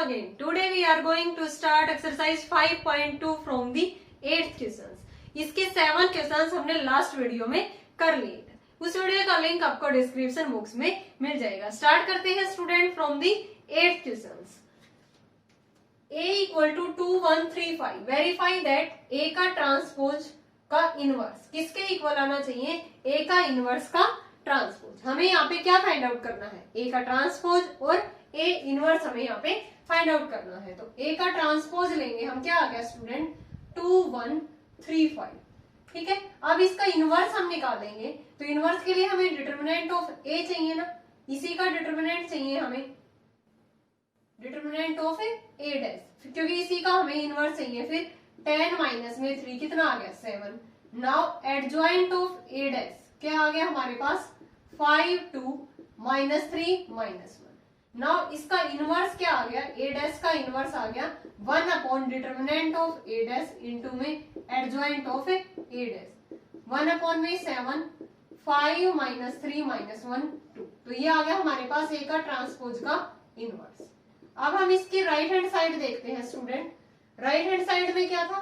again. Today we are going to start exercise 5.2 from the 8th questions. इसके 7 questions हमने last video में कर लिए थे. उस वीडियो का लिंक आपको डिस्क्रिप्शन बॉक्स में मिल जाएगा. स्टार्ट करते हैं student from the 8th questions. A equal to 2 1 3 5. Verify that A का ट्रांसपोज का इनवर्स किसके इक्वल आना चाहिए? A का इनवर्स का ट्रांसपोज. हमें यहाँ पे क्या फाइंड आउट करना है? A का ट्रांसपोज और A इनवर्स हमें यहाँ पे फाइंड आउट करना है. तो A का ट्रांसपोज लेंगे हम. क्या आ गया स्टूडेंट? 2 1 3 5. ठीक है. अब इसका इनवर्स हम निकालेंगे. तो इनवर्स के लिए हमें डिटर्मिनेंट ऑफ A चाहिए ना. इसी का डिटर्मिनेंट चाहिए हमें. डिटर्मिनेंट ऑफ A डैश, क्योंकि इसी का हमें इनवर्स चाहिए. फिर 10 माइनस में 3 कितना आ गया? 7. Now adjoint of A dash क्या आ गया हमारे पास? 5 2 माइनस 3 माइनस 1. नाउ इसका इनवर्स क्या आ गया? A डैश का इनवर्स आ गया 1 upon determinant of A dash into में adjoint of A dash. 1 upon में 7 5 माइनस 3 माइनस 1 2. तो ये आ गया हमारे पास A का ट्रांसपोज का इनवर्स. अब हम इसकी राइट हैंड साइड देखते हैं स्टूडेंट. राइट हैंड साइड में क्या था?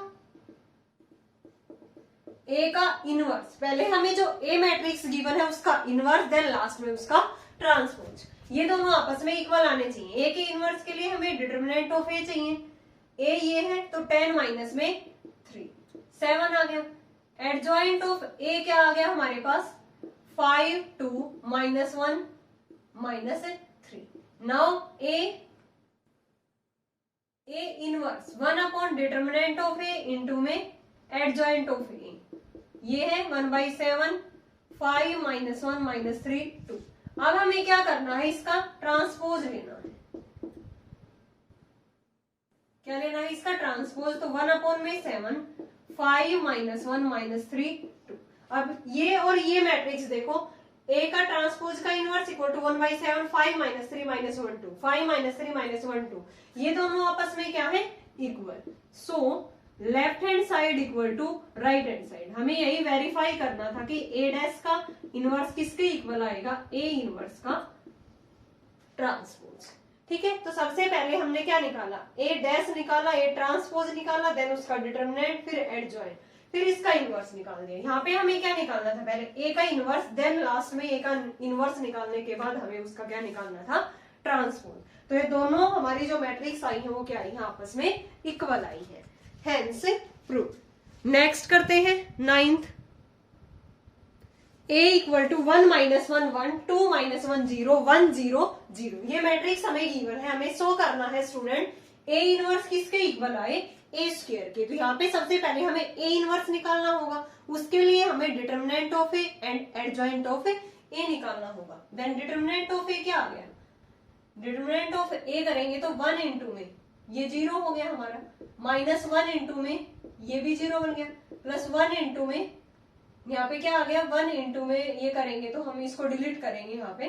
A का इनवर्स. पहले हमें जो A मैट्रिक्स गिवन है उसका इनवर्स, देन लास्ट में उसका ट्रांसपोज. ये दोनों आपस में इक्वल आने चाहिए. A के इनवर्स के लिए हमें डिटर्मिनेंट ऑफ A चाहिए. A ये है तो 10 माइनस में 3 7 आ गया. एडजॉइंट ऑफ A क्या आ गया हमारे पास? 5 2 minus 1 minus 3. Now A inverse 1 upon determinant of A into में एडजॉइंट ऑफ A. ये है 1/7 5 माइनस 1 माइनस 3 2. अब हमें क्या करना है? इसका ट्रांसपोज लेना है. क्या लेना है? इसका ट्रांसपोज. तो 1 अपॉन में 7 5 माइनस 1 माइनस 3 2. अब ये और ये मैट्रिक्स देखो. A का ट्रांसपोज का inverse equal to 1/7 5 minus 3 minus 1 2 5 minus 3 minus 1 2. ये दोनों आपस में क्या है? Equal. So left hand side equal to right hand side. हमें यही वेरीफाई करना था कि A डैश का इनवर्स किसके इक्वल आएगा? A इनवर्स का ट्रांसपोज. ठीक है. तो सबसे पहले हमने क्या निकाला? A डैश निकाला, A ट्रांसपोज निकाला, देन उसका डिटर्मिनेंट, फिर एडजॉइंट, फिर इसका इनवर्स निकाल दिया. यहाँ पे हमें क्या निकालना था? पहले A का इनवर्स, देन लास्ट में A का इनवर्स निकालने के बाद हमें उसका क्या निकालना था? ट्रांसपोज. तो ये दोनों हमारी जो मैट्रिक्स आई है वो क्या आई है? आपस में इक्वल आई है. Hence prove. नेक्स्ट करते हैं 9th. A equal to 1 minus 1 1 2 minus 1 0 1 0 0. ये मैट्रिक्स हमें गिवन है. हमें शो करना है स्टूडेंट A इनवर्स किसके इक्वल आए? A स्क्वायर के. तो यहाँ पे सबसे पहले हमें A इनवर्स निकालना होगा. उसके लिए हमें determinant of A and adjoint of A निकालना होगा. देन डिटर्मिनेंट ऑफ A क्या आ गया? डिटर्मिनेंट ऑफ A करेंगे तो 1 इंटू में ये 0 हो गया हमारा, माइनस 1 इंटू में ये भी 0 बन गया, प्लस 1 इंटू में यहाँ पे क्या आ गया? 1 इंटू में ये करेंगे तो हम इसको डिलीट करेंगे यहाँ पे.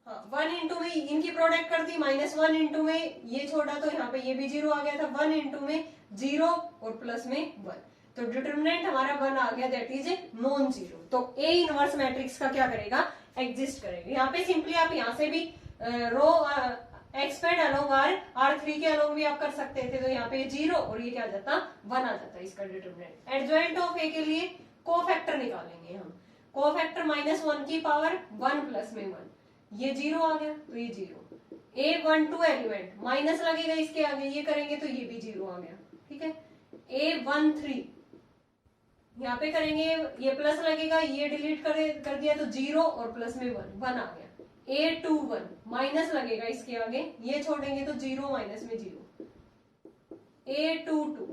हाँ, 1 इंटू में इनकी प्रोडक्ट कर दी, माइनस 1 इंटू में ये छोड़ा तो यहाँ पे ये भी 0 आ गया था. 1 इंटू में 0 और प्लस में 1. तो डिटर्मिनेंट हमारा 1 आ गया, दैट इज नॉन जीरो. तो A इनवर्स मैट्रिक्स का क्या करेगा? एग्जिस्ट करेगा. यहाँ पे सिंपली आप यहाँ से भी रो एक्सपेंड अलोंग R3 के अलोंग भी आप कर सकते थे. तो यहाँ पे 0 और ये क्या आ जाता? 1 आ जाता है इसका डिटर्मिनेंट. एडजॉइंट ऑफ A के लिए कोफैक्टर निकालेंगे हम. कोफैक्टर माइनस 1 की पावर 1 प्लस में 1. ये 0 आ गया तो ये 0. A12 एलिमेंट माइनस लगेगा इसके आगे, ये करेंगे तो ये भी 0 आ गया. ठीक है. A13 यहाँ पे करेंगे, ये प्लस लगेगा, ये डिलीट कर दिया तो 0 और प्लस में 1 आ गया. A21 माइनस लगेगा इसके आगे, ये छोड़ेंगे तो 0 माइनस में 0. A22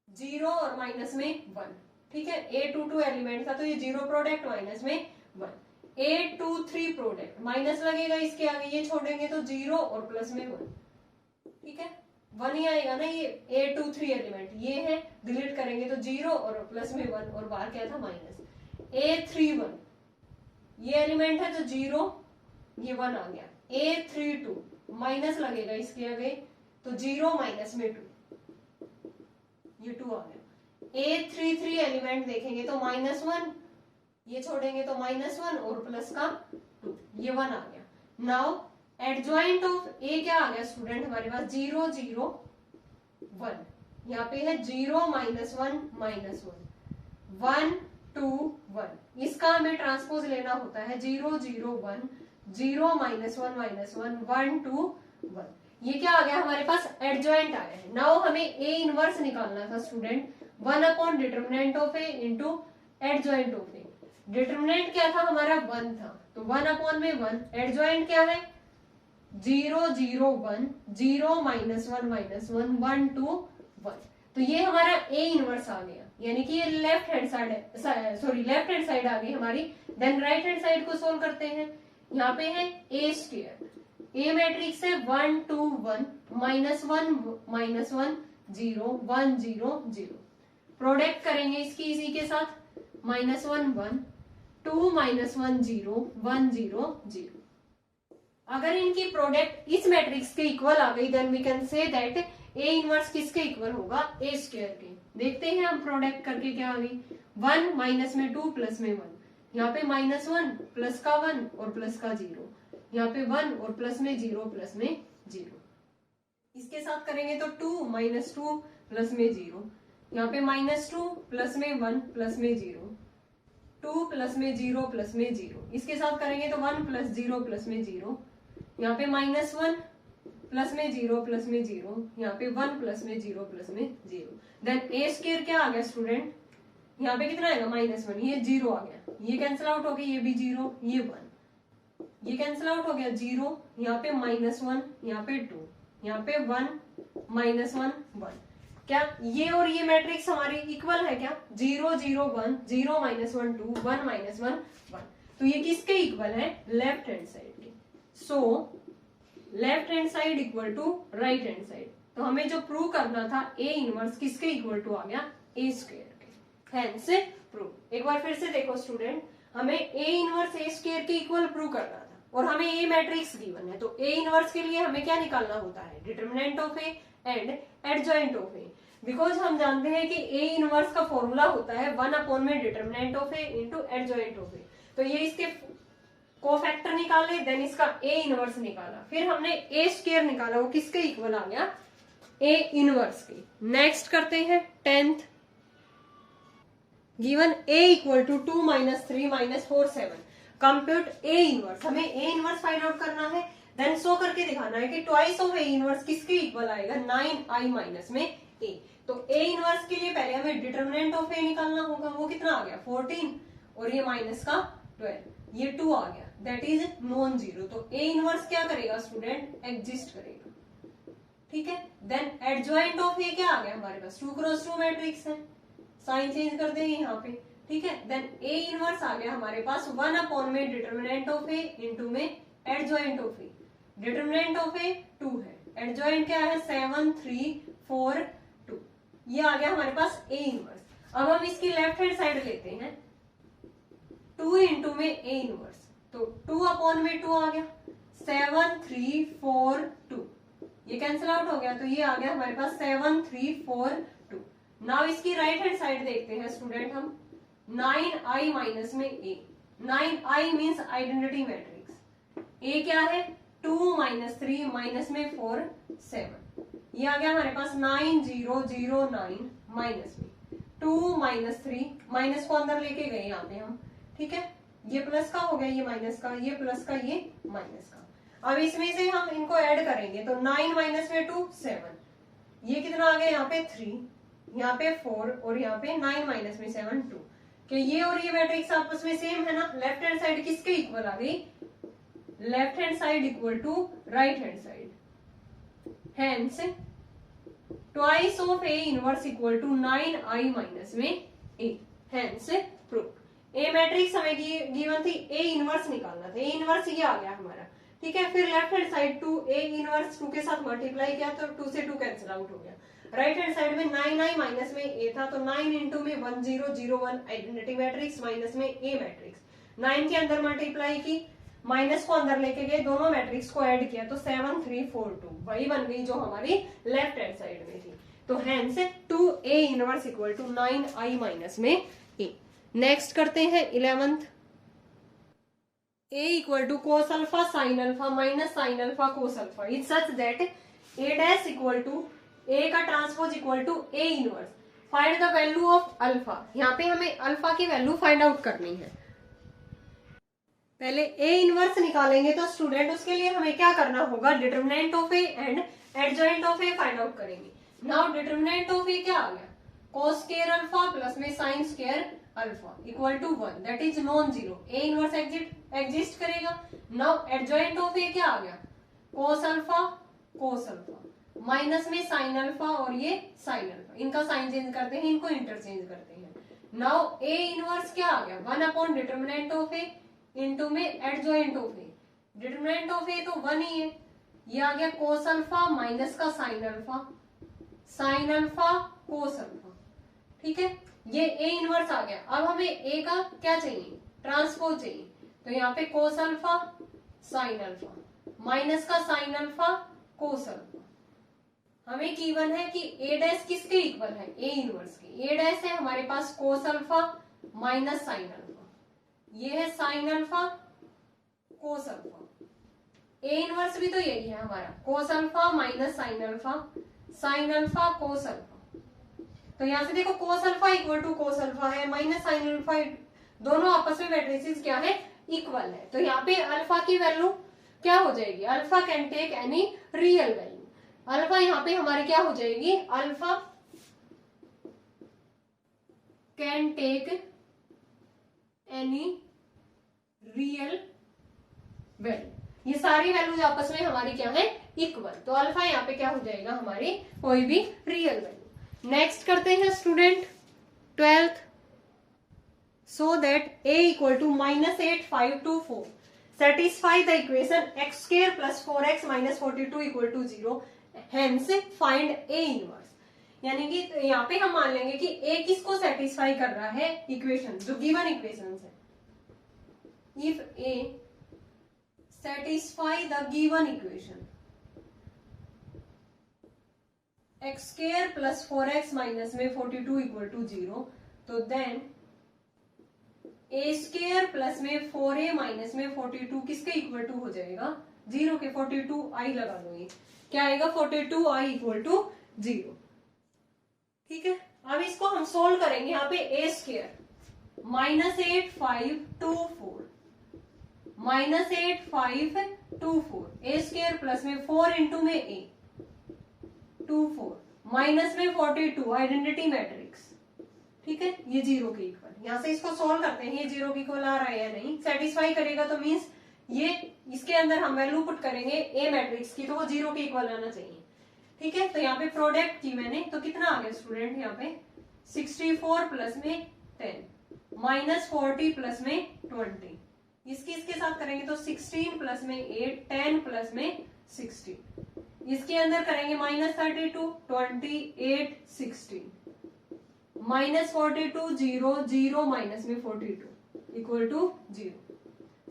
0 और माइनस में 1. ठीक है. A22 एलिमेंट था तो ये 0 प्रोडक्ट माइनस में 1. A23 प्रोडक्ट माइनस लगेगा इसके आगे, ये छोड़ेंगे तो 0 और प्लस में 1. ठीक है. 1 ही आएगा ना. ये A23 एलिमेंट ये है, डिलीट करेंगे तो 0 और प्लस में 1 और बाहर क्या था? माइनस. A31 ये एलिमेंट है तो 0, ये 1 आ गया. A32 माइनस लगेगा इसके आगे तो 0 माइनस में 2, ये 2 आ गया. A33 एलिमेंट देखेंगे तो -1, ये छोड़ेंगे तो -1 और प्लस का 2, ये 1 आ गया. नाउ एडजॉइंट ऑफ ए क्या आ गया स्टूडेंट हमारे पास 0 0 1, यहाँ पे है 0 -1 -1 1 2 1, इसका हमें ट्रांसपोज लेना होता है 0 0 1 0 -1 -1 1 2 1। ये क्या आ गया हमारे पास एडजॉइंट आया है। नाउ हमें ए इनवर्स निकालना था student 1 upon determinant of A into adjoint of A. Determinant क्या था हमारा 1 था, तो 1 अपॉन में 1, एडजॉइंट क्या है 0 0 1 0 -1 -1 1 2 1। तो ये हमारा ए इनवर्स आ गया, यानी कि ये लेफ्ट हैंड साइड है, सॉरी लेफ्ट हैंड साइड आ गई हमारी। देन राइट हैंड साइड को सोल्व करते हैं। यहाँ पे है ए स्क्वायर, ए मैट्रिक्स है 1 2 1 -1 -1 0 1 0 0। प्रोडक्ट करेंगे इसकी इसी के साथ -1 1 2 -1 0 1 0 0। अगर इनकी प्रोडक्ट इस मैट्रिक्स के इक्वल आ गई then we can say that A inverse किसके इक्वल होगा ए स्क्वायर के। देखते हैं हम प्रोडक्ट करके क्या आ गई 1 माइनस में 2 प्लस में 1, यहाँ पे -1 प्लस का 1 और प्लस का 0, यहाँ पे 1 और प्लस में 0 प्लस में 0। इसके साथ करेंगे तो 2 -2 प्लस में 0, यहाँ पे -2 प्लस में 1 प्लस में 0, 2 प्लस में 0 प्लस में 0। इसके साथ करेंगे तो 1 प्लस 0 प्लस में 0, यहाँ पे -1 प्लस में 0 प्लस में 0, यहाँ पे 1 प्लस में 0 प्लस में 0। देन ए स्क्वायर क्या आ गया स्टूडेंट, यहाँ पे कितना आएगा -1, ये 0 आ गया, ये कैंसिल आउट हो गया, ये भी 0 ये 1, ये कैंसिल आउट हो गया 0, यहाँ पे -1 यहाँ पे 2, यहाँ पे 1 -1 1। क्या ये और ये मैट्रिक्स हमारी इक्वल है क्या 0 0 1 0 -1 2 1 -1 1। तो ये किसके इक्वल है लेफ्ट हैंड साइड के। So left hand side equal to right hand side. तो हमें जो प्रूव करना था ए इनवर्स किसके इक्वल टू आ गया ए स्क्वायर के, हेंस प्रूव। एक बार फिर से देखो स्टूडेंट, हमें ए इनवर्स ए स्क्वायर के इक्वल प्रूव करना था और हमें ए मैट्रिक्स गिवन है। तो ए इनवर्स के लिए हमें क्या निकालना होता है determinant of A and adjoint of A. Because हम जानते हैं कि ए इनवर्स का फॉर्मूला होता है 1 अपॉन में determinant of A into adjoint of A. तो ये इसके कोफैक्टर निकाले, देन इसका ए इनवर्स निकाला, फिर हमने ए स्क्वायर निकाला, वो किसके इक्वल आ गया ए इनवर्स के। नेक्स्ट करते हैं 10th, given A equal to 2 - 3 - 4 7। Compute A inverse, हमें ए इनवर्स फाइंड आउट करना है, देन शो करके दिखाना है कि ट्वाइस ऑफ ए इनवर्स किसके इक्वल आएगा 9i माइनस में ए। तो ए इनवर्स के लिए पहले हमें डिटरमिनेंट ऑफ ए निकालना होगा, वो कितना आ गया 14 और ये माइनस का 12, ये 2 आ गया, दैट इज नॉन जीरो। तो ए इनवर्स क्या करेगा स्टूडेंट एग्जिस्ट करेगा, ठीक है। देन एडजॉइंट ऑफ ए क्या आ गया हमारे पास 2 क्रॉस 2 मैट्रिक्स है, साइन चेंज कर देंगे यहाँ पे, ठीक है। देन ए इनवर्स आ गया हमारे पास 1 अपॉन में डिटरमिनेंट ऑफ ए इंटू में adjoint of A. Determinant of A 2 है, एडजॉइंट क्या है 7 3 4 2, ये आ गया हमारे पास ए इनवर्स। अब हम इसकी लेफ्ट हैंड साइड लेते हैं 2 इंटू में ए इनवर्स, तो 2 अपॉन में 2 आ गया 7 3 4 2, ये कैंसिल आउट हो गया, तो ये आ गया हमारे पास 7 3 4 2। नाउ इसकी राइट हैंड साइड देखते हैं स्टूडेंट हम 9i माइनस में a। 9i means identity matrix, a क्या है 2 - 3 माइनस में 4 7, ये आ गया हमारे पास 9 0 0 9 माइनस में 2 - 3, माइनस को अंदर लेके गए यहाँ पे हम, ठीक है। ये प्लस का हो गया, ये माइनस का, ये प्लस का, ये माइनस का। अब इसमें से हम इनको ऐड करेंगे तो 9 माइनस में 2 7, ये कितना आ गया यहाँ पे 3, यहाँ पे 4 और यहाँ पे 9 माइनस में 7 2। कि ये और ये मैट्रिक्स आपस में सेम है ना, लेफ्ट हैंड साइड किसके इक्वल आ गई left hand side equal to right hand side, hence twice of A inverse equal to 9i minus में a, hence proof. A matrix हमें गिवन थी, ए इनवर्स निकालना था, ए इनवर्स ये आ गया हमारा, ठीक है। फिर left hand side 2 A inverse 2 के साथ मल्टीप्लाई किया तो 2 से 2 कैंसिल आउट हो गया। राइट हैंड साइड में 9i माइनस में a था, तो 9 इंटू में 1 0 0 1 आइडेंटिटी मैट्रिक्स माइनस में a मैट्रिक्स, 9 के अंदर मल्टीप्लाई की, माइनस को अंदर लेके गए, दोनों मैट्रिक्स को ऐड किया तो 7 3 4 2 वही बन गई जो हमारी लेफ्ट हैंड साइड में थी। तो hence 2a inverse equal to 9i minus में a। नेक्स्ट करते हैं 11th, A equal to cos alpha sin alpha minus sin alpha cos alpha is such that A dash equal to A का transpose equal to A inverse. Find the value of alpha. यहाँ पे हमें alpha की value find out करनी है. पहले A inverse निकालेंगे तो स्टूडेंट उसके लिए हमें क्या करना होगा, determinant of A and adjoint of A find out करेंगे. नाउ डिटर्मिनेंट ऑफ A क्या आ गया, cos स्क्वायर अल्फा प्लस में sin square alpha equal to 1, that is non zero. A inverse exist करेगा. नाउ एडजॉइंट ऑफ A क्या आ गया, cos alpha cos alpha minus में sin अल्फा और ये sin अल्फा. इनका साइन चेंज करते हैं, इनको इंटरचेंज करते हैं. नाउ A इनवर्स क्या आ गया, 1 upon determinant of A into में adjoint of A. Determinant of A तो 1 ही है. ये आ गया cos अल्फा माइनस का sin अल्फा cos अल्फा. ठीक है, ये A इनवर्स आ गया. अब हमें A का क्या चाहिए, ट्रांसपोज चाहिए. तो यहाँ पे cos alpha sin alpha minus का sin अल्फा cos अल्फा. हमें गिवन है कि A डैश किसके इक्वल है, A इनवर्स के. A डैश है हमारे पास cos alpha minus sin alpha, ये है sin alpha cos alpha. A inverse भी तो यही है हमारा, cos alpha minus sin alpha cos alpha. तो यहाँ से देखो cos alpha equal to cos alpha है माइनस sin अल्फा, दोनों आपस में मैट्रिसेस क्या है, इक्वल है. तो यहाँ पे अल्फा की वैल्यू क्या हो जाएगी, alpha can take any real value. Alpha यहाँ पे हमारी क्या हो जाएगी, alpha can take any real value. ये सारी वैल्यूज आपस में हमारी क्या है, इक्वल. तो अल्फा यहाँ पे क्या हो जाएगा, हमारी कोई भी रियल वैल्यू. नेक्स्ट करते हैं student 12th. So that A equal to -8 5 2 4 satisfy the equation x square plus 4x minus 42 equal to 0. Hence find A inverse. यानी कि यहाँ पे हम मान लेंगे कि A किसको सेटिस्फाई कर रहा है, इक्वेशन जो गिवन इक्वेशन है. If A satisfy the given equation x square plus 4x minus में 42 इक्वल टू 0, तो देन a स्क्वायर प्लस में 4a माइनस में 42 किसके इक्वल टू हो जाएगा, 0 के. 42i लगा लो, ये क्या आएगा, 42i इक्वल टू 0. ठीक है, अब इसको हम सोल्व करेंगे. यहाँ पे a square -8 5 2 4 -8 5 2 4 a square plus में 4 इंटू में a 2 4 माइनस में 42 आइडेंटिटी मैट्रिक्स. ठीक है, ये 0 के इक्वल. यहाँ से इसको सोल्व करते हैं, ये 0 के इक्वल आ रहा है या नहीं. सेटिस्फाई करेगा तो मीन्स ये इसके अंदर हम वैल्यू पुट करेंगे ए मैट्रिक्स की, तो वो 0 के इक्वल आना चाहिए. ठीक है, तो यहाँ पे प्रोडक्ट की मैंने, तो कितना आ गया स्टूडेंट, यहाँ पे 64 प्लस में 10 माइनस 40 प्लस में 20. इसकी इसके साथ करेंगे तो 16 प्लस में 8 10 प्लस में 16. इसके अंदर करेंगे -32 28 16 माइनस 42 0 0 माइनस में 42 इक्वल टू 0.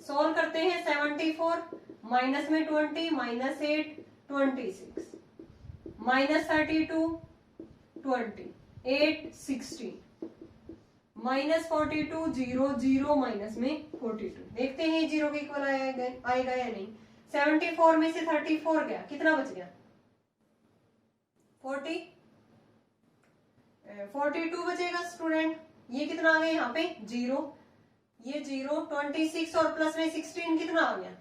सॉल्व करते हैं. 74 माइनस में 20 माइनस 8 26 माइनस 32 20 8 16 माइनस 42 0 0 माइनस में 42. देखते हैं 0 के इक्वल आएगा या नहीं. 74 में से 34 गया, कितना बच गया, 42 बचेगा स्टूडेंट. ये कितना आ गया, यहाँ पे 0, ये 0 26 और प्लस में 16 कितना आ गया,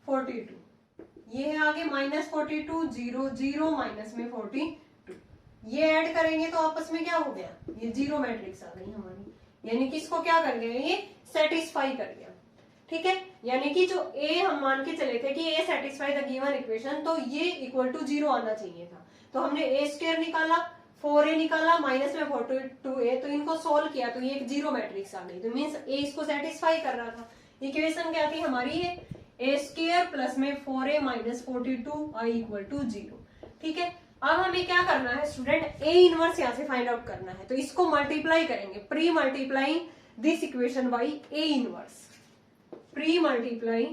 42. ये है आगे -42 0 0 माइनस में 42. ये ऐड करेंगे तो आपस में क्या हो गया, ये 0 मैट्रिक्स आ गई हमारी. यानी कि इसको क्या कर गया, ये सेटिस्फाई कर गया. ठीक है, यानी कि जो A हम मान के चले थे कि A satisfy the given equation, तो ये इक्वल टू 0 आना चाहिए था. तो हमने A स्क्वायर निकाला, 4a निकाला, माइनस में 42a, तो इनको सोल्व किया तो ये एक 0 मैट्रिक्स आ गई. तो मीन्स A इसको सेटिस्फाई कर रहा था. इक्वेशन क्या थी हमारी, ये a स्क्वायर प्लस में 4a minus 42i equal to 0. ठीक है, अब हमें क्या करना है स्टूडेंट, A इनवर्स यहाँ से फाइंड आउट करना है. तो इसको मल्टीप्लाई करेंगे, pre multiplying this equation by A inverse. Pre multiply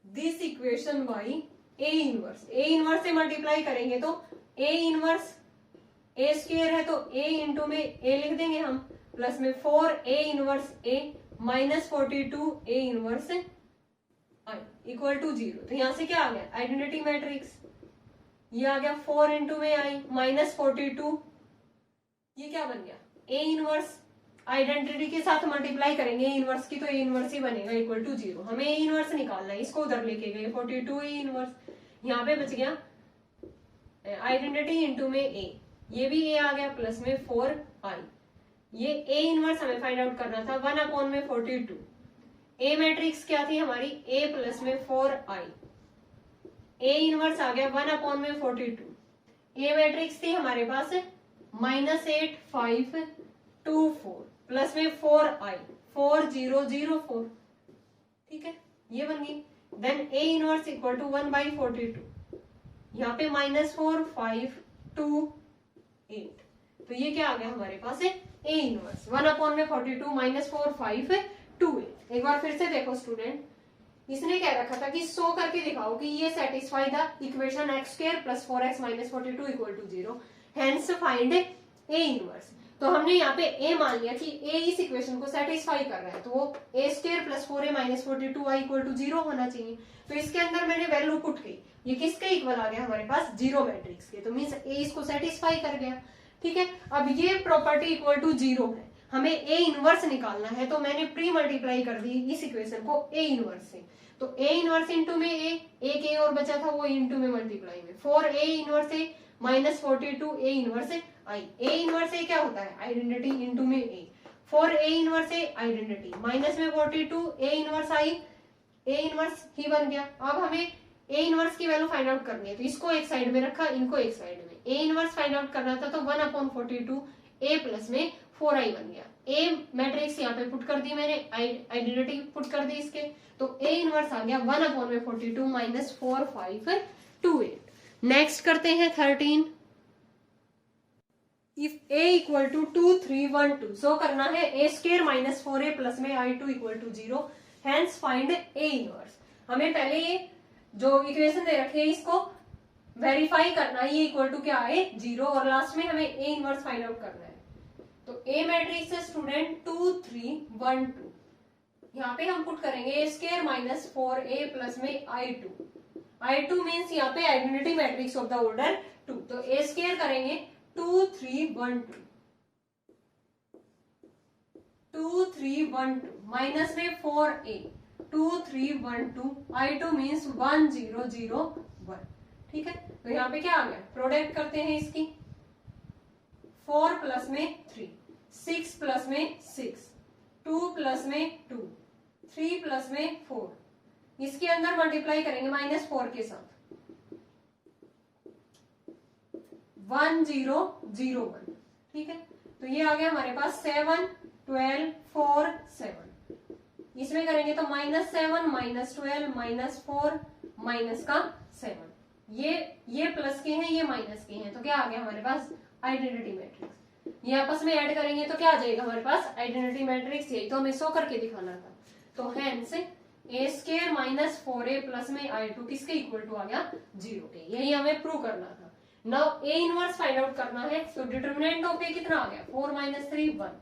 this equation by A inverse. A inverse से मल्टीप्लाई करेंगे तो A इनवर्स A स्क्वायर है तो A इंटू में A लिख देंगे हम, प्लस में 4A inverse A -42 A inverse I equal to 0। तो यहां से क्या आ गया, आइडेंटिटी मैट्रिक्स। ये आ गया 4 इंटू में I -42, ये क्या बन गया A इनवर्स। आइडेंटिटी के साथ मल्टीप्लाई करेंगे A इनवर्स की, तो A इनवर्स ही बनेगा इक्वल टू 0। हमें A इनवर्स निकालना है, इसको उधर लेके गए 42 A इनवर्स, यहाँ पे बच गया आइडेंटिटी इंटू में A, ये भी A आ गया प्लस में 4I। ये A इनवर्स हमें फाइंड आउट करना था 1/42। A मैट्रिक्स क्या थी हमारी, A प्लस में 4I। A इनवर्स आ गया 1/42। A मैट्रिक्स थी हमारे पास -8 5 2 4 प्लस में 4I 4 0 0 4, ठीक है, ये बन गई। Then A inverse equal to 1/42, यहाँ पे -4 5 2 8, तो ये क्या आ गया हमारे पास है A इनवर्स 1/42 -4 5 2 8। एक बार फिर से देखो स्टूडेंट, इसने क्या रखा था कि शो करके दिखाओ कि ये satisfy the equation x² + 4x - 42 = 0, hence find A inverse. तो हमने यहाँ पे A मान लिया कि A इस इक्वेशन को सेटिस्फाई कर रहा है, तो वो A² + 4a - 42y = 0 होना चाहिए। तो इसके अंदर मैंने वैल्यू पुट की, ये किसके इक्वल आ गया हमारे पास, 0 मैट्रिक्स के, तो मीन्स A इसको सेटिस्फाई कर गया, ठीक है। अब ये प्रॉपर्टी इक्वल टू 0 है, हमें A इनवर्स निकालना है, तो मैंने प्री मल्टीप्लाई कर दी इस इक्वेशन को A इनवर्स से। तो A इनवर्स इंटू में A, एक A और बचा था वो इंटू में मल्टीप्लाई में 4A inverse A -42 A inverse I। A inverse A क्या होता है, आइडेंटिटी इंटू में A, 4A inverse A identity minus में 42 A inverse I, A inverse ही बन गया। अब हमें A इनवर्स की वैल्यू फाइंड आउट करनी है, तो इसको एक साइड में रखा, इनको एक साइड में। A इनवर्स फाइंड आउट करना था, तो 1/42 A प्लस में 4I बन गया। A मैट्रिक्स यहाँ पे पुट कर दी मैंने, आइडेंटिटी पुट कर दी इसके, तो A इनवर्स आ गया 1/42 - 4 5 2 8। नेक्स्ट करते हैं 13। इफ A इक्वल टू 2 3 1 2, सो करना है A² - 4a प्लस में I2 = 0, hence find A inverse. हमें पहले ये जो इक्वेशन दे रखी है इसको वेरीफाई करना है, ये इक्वल टू क्या आए 0, और लास्ट में हमें A इनवर्स फाइंड आउट करना है। तो A मैट्रिक्स है स्टूडेंट 2 3 1 2, यहाँ पे हम पुट करेंगे A² - 4a प्लस में I2 मीन्स यहाँ पे identity matrix of the order 2, तो A² करेंगे 2 3 1 2 2 3 1 2 माइनस में 4a 2 3 1 2 I2 मीन्स 1 0 0 1, ठीक है। तो यहाँ पे क्या आ गया, प्रोडक्ट करते हैं इसकी, 4 प्लस में 3 6 प्लस में 6 2 प्लस में 2 3 प्लस में 4, इसके अंदर मल्टीप्लाई करेंगे -4 के साथ 1 0 0 1, ठीक है। तो ये आ गया हमारे पास 7 12 4 7, इसमें करेंगे तो -7 -12 -4 माइनस का 7, ये प्लस के हैं ये माइनस के हैं, तो क्या आ गया हमारे पास आइडेंटिटी मैट्रिक्स। ये आपस में ऐड करेंगे तो क्या आ जाएगा हमारे पास आइडेंटिटी मैट्रिक्स, यही तो हमें शो करके दिखाना था। तो हेंस A² - 4a प्लस में I2 किसके इक्वल टू आ गया 0 के, यही हमें प्रूव करना था। Now A inverse find out करना है, तो डिटरमिनेंट ऑफ A कितना आ गया 4 - 3 1,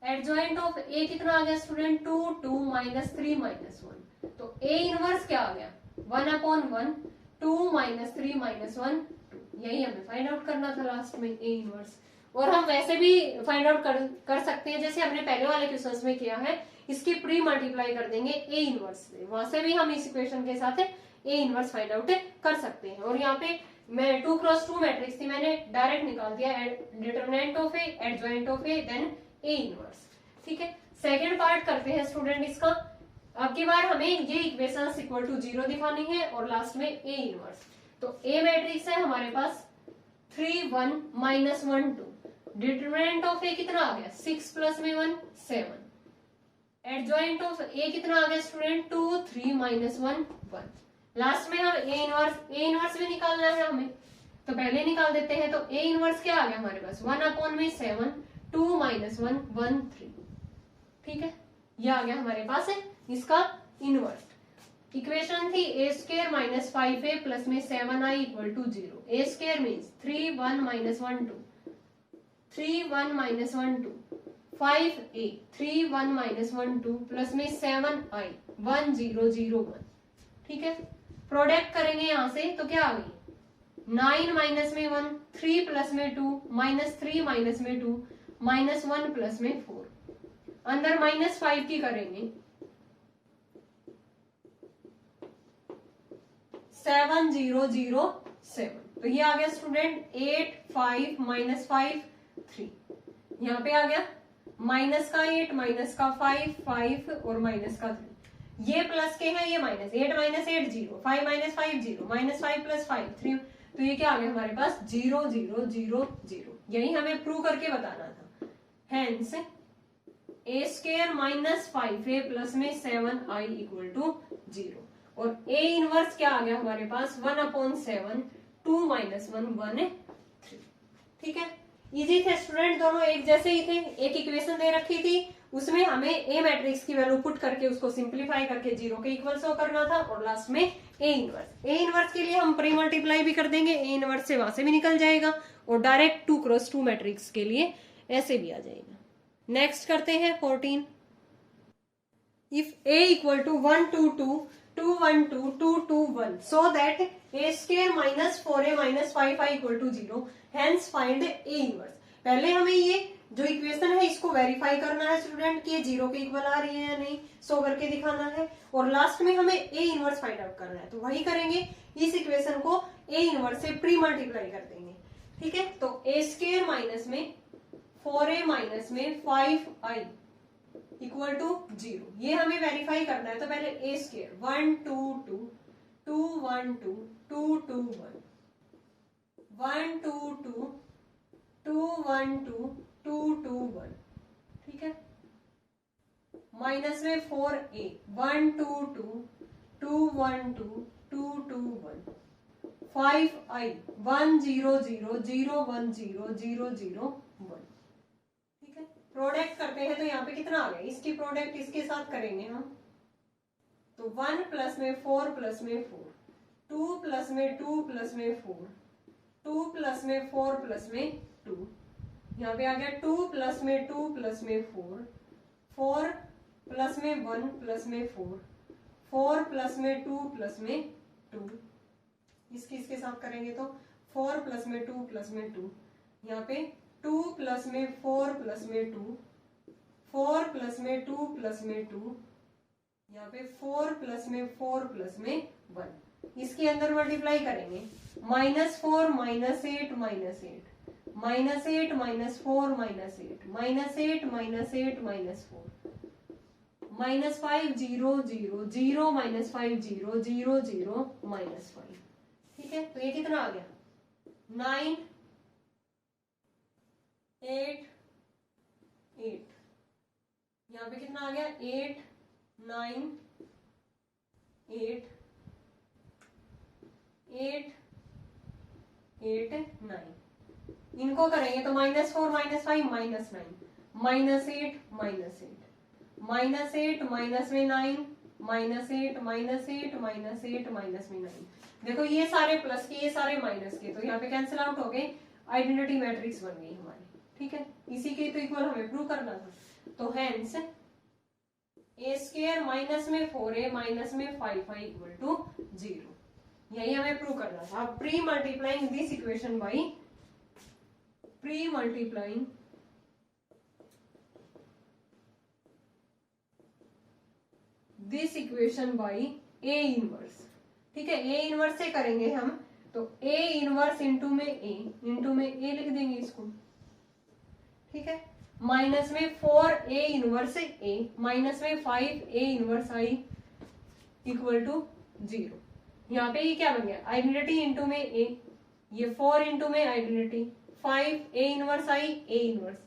एडजॉइंट ऑफ A कितना आ गया स्टूडेंट 2 2 -3 -1, तो A इनवर्स क्या आ गया 1/1 2 -3 -1 2, यही हमें फाइंड आउट करना था लास्ट में A इनवर्स। और हम वैसे भी फाइंड आउट कर सकते हैं, जैसे हमने पहले वाले क्वेश्चंस में किया है, इसकी प्री मल्टीप्लाई कर देंगे A इनवर्स से, वहां से भी हम इस इक्वेशन के साथ A इनवर्स फाइंड आउट कर सकते हैं। और यहाँ पे मैं 2 × 2 मैट्रिक्स थी, मैंने डायरेक्ट निकाल दिया determinant of A, adjoint of A, then A inverse, ठीक है। सेकेंड पार्ट करते हैं स्टूडेंट इसका। अब की बार हमें ये इक्वेशन इक्वल टू 0 दिखानी है और लास्ट में A इनवर्स। तो A मैट्रिक्स है हमारे पास 3 1 -1 2, डिटरमिनेंट ऑफ A कितना आ गया 6 प्लस में 1 7, एडजॉइंट ऑफ A कितना आ गया स्टूडेंट 2 3 -1 1, लास्ट में हम A इनवर्स भी निकालना है हमें, तो पहले निकाल देते हैं। तो A इनवर्स क्या आ गया हमारे पास 1/7 2 -1 1 3, ठीक है, ये आ गया हमारे पास है इसका इनवर्स। इक्वेशन थी A² - 5a प्लस में 7i = 0, A² means 3 1 -1 2 3 1 -1 2 5a 3 1 minus 1 2 plus में 7i 1 0 0 1। ठीक है, प्रोडक्ट करेंगे यहां से तो क्या आ गई 9 माइनस में 1 3 प्लस में 2 माइनस 3 माइनस में 2 माइनस 1 प्लस में 4। अंदर -5 की करेंगे 7 0 0 7। तो ये आ गया स्टूडेंट 8 5 माइनस 5 3। यहाँ पे आ गया माइनस का 8 माइनस का 5 5 और माइनस का 3। ये प्लस के हैं, ये minus 8 minus 8 0 5 minus 5 0 minus 5 plus 5 3। तो ये क्या आ गया हमारे पास 0 0 0 0। यही हमें प्रूव करके बताना था। Hence a square minus 5a plus में 7i इक्वल टू 0। और a इनवर्स क्या आ गया हमारे पास 1/7 2 माइनस 1 1 3। ठीक है, इजी थे स्टूडेंट, दोनों एक जैसे ही थे। एक इक्वेशन दे रखी थी, उसमें हमें ए मैट्रिक्स की वैल्यू पुट करके उसको सिंप्लीफाई करके 0 के इक्वल शो करना था और लास्ट में ए इनवर्स। ए इनवर्स के लिए हम प्री मल्टीप्लाई भी कर देंगे, ए इनवर्स से वहां से भी निकल जाएगा और डायरेक्ट 2x2 मैट्रिक्स के लिए ऐसे भी आ जाएगा। नेक्स्ट करते हैं 14। If a equal to 1 2 2 2 1 2 2 2 1 so that a square minus 4a minus 5i equal to 0 hence find a inverse. पहले हमें ये जो इक्वेशन है इसको वेरीफाई करना है स्टूडेंट कि ये 0 के इक्वल आ रही है या नहीं, सो करके दिखाना है और लास्ट में हमें a इनवर्स फाइंड आउट करना है। तो वही करेंगे, इस इक्वेशन को a इनवर्स से प्री मल्टीप्लाई कर देंगे। ठीक है, तो a स्क्वायर माइनस में 4a माइनस में 5i इक्वल टू 0, ये हमें वेरीफाई करना है। तो पहले a स्क्वायर 1 2 2 2 1 2 2 2 1 1 2 2 2 1 2 2 2 1। ठीक है, माइनस में 4a 1 2 2 2 1 2 2 2 1 5i 1 0 0 0 1 0 0 0 1। ठीक है, प्रोडक्ट करते हैं तो यहाँ पे कितना आ गया, इसकी प्रोडक्ट इसके साथ करेंगे हम तो 1 प्लस में 4 प्लस में 4 2 प्लस में 2 प्लस में 4 2 प्लस में 4 प्लस में 2। यहाँ पे आ गया 2 प्लस में 2 प्लस में 4 4 प्लस में 1 प्लस में 4 4 प्लस में 2 प्लस में 2। इसके साथ करेंगे तो 4 प्लस में 2 प्लस में 2। यहाँ पे 2 प्लस में 4 प्लस में 2 4 प्लस में 2 प्लस में 2। यहाँ पे 4 प्लस में 4 प्लस में 1। इसके अंदर मल्टीप्लाई करेंगे -4 -8 -8 -8 -4 -8 -8 -8 -4 -5 0 0 0 -5 0 0 0 -5। ठीक है, तो ये कितना आ गया 9 8 8। यहाँ पे कितना आ गया 8 9 8 8 8 9। इनको करेंगे तो -4 -5 -9 -8 -8 -8 माइनस में 9 -8 -8 -8 माइनस में 9। देखो ये सारे प्लस के ये सारे माइनस के, तो यहाँ पे कैंसिल आउट हो गए, आइडेंटिटी मैट्रिक्स बन गई हमारी। ठीक है, इसी के तो इक्वल हमें प्रूव करना था। तो हेंस a स्क्वायर माइनस में 4a माइनस में 5i इक्वल टू 0, यही हमें प्रूव करना था। अब pre multiplying this equation by pre multiplying this equation by a inverse. ठीक है, a इनवर्स से करेंगे हम तो a इनवर्स इंटू में a लिख देंगे इसको। ठीक है, माइनस में 4a इनवर्स a माइनस में 5a inverse i equal to 0। यहाँ पे ये क्या बन गया आइडेंटिटी इंटू में a, ये 4 इंटू में identity 5a inverse i a inverse.